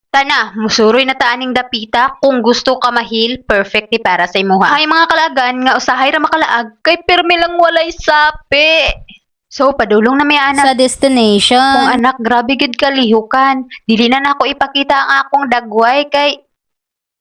Tana, musuroy na ta aning dapita kung gusto ka mahil perfectly para sa imuha. Ay mga kalagan nga usahay ra makalaag kay pirmi lang walay sapi. So padulong na may anak Sa destination. kung anak grabe gid kalihukan. Dili na nako ipakita ang akong dagway kay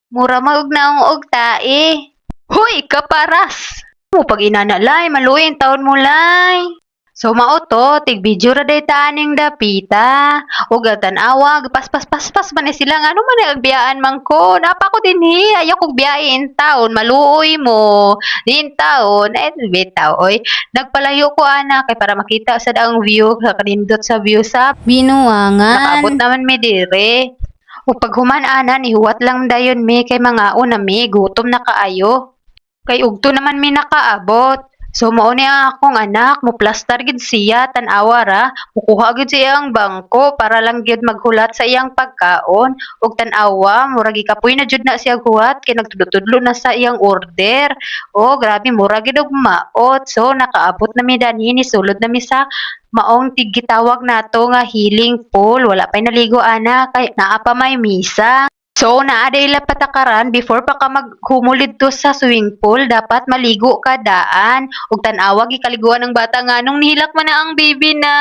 mura maug naong og tae. Hoy kaparas. Mo pag inanalay maluoy ang taon mo lay. So mao to, tig video ra day ta aning dapita. Ug tan-awa, paspas man ni sila nga ano man ang biyaan man ko. Napa ko dinhi, ayaw kog biyain taon, maluoy mo. Din taon, bitaw oy. Nagpalayo ko ana kay para makita sa daang view, sa kanindot sa view sa nakaabot Binuangan. naman mi dire. Ug pag human ana nihuwat lang dayon mi kay mga una mi gutom na kaayo. Kay ugto naman mi nakaabot. So mao ni ang akong anak, muplastar gid siya tan-awa ra, mukuha gid siya ang bangko para lang gid maghulat sa iyang pagkaon ug tan-awa murag gikapoy na jud na siya guhat kay nagtudlo-tudlo na sa iyang order. Oh, grabe mura gid og maot. So nakaabot na mi dinhi ni sulod na mi sa maong tigitawag nato nga healing pool. Wala pay naligo ana kay naa pa may misa. So, naa day patakaran before pa ka maghumol dito sa swimming pool, dapat maligo ka daan. Ug tan-awa gikaliguan ng bata nganong nihilak man na ang bibi na.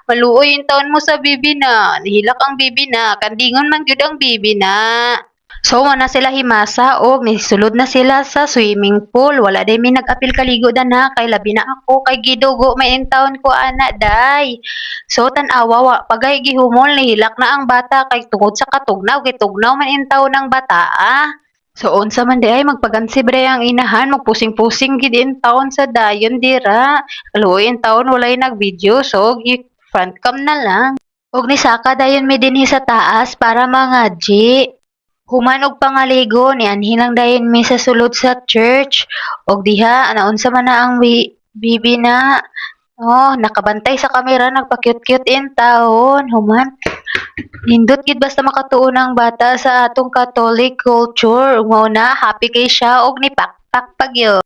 Maluoy yung taon mo sa bibi na. Nihilak ang bibi na. Kandingon man gyud ang bibi na. So, na sila himasa og nisulod na sila sa swimming pool. Wala day mi nag-apil kaligo na kay labi na ako kay gidugo may taon ko ana day. So tan-awa wa pagay gihumol nihilak na ang bata kay tungod sa katugnaw kay tugnaw man intaw ng bata ah. So unsa man di ay magpagansi bre ang inahan magpusing-pusing gid in taon sa dayon dira. Kaluoy in taon walay nag-video so front cam na lang. Og nisaka dayon mi dinhi sa taas para mga G. Human og pangaligo ni anhi lang dayon mi sa sulod sa church. Og diha naunsa man na ang bibi na. Oh, nakabantay sa kamera, nagpa-cute-cute in taon. Human, nindot gid basta makatuon ang bata sa atong Catholic culture. Mao na, happy kay siya og ni pakpak pagyo.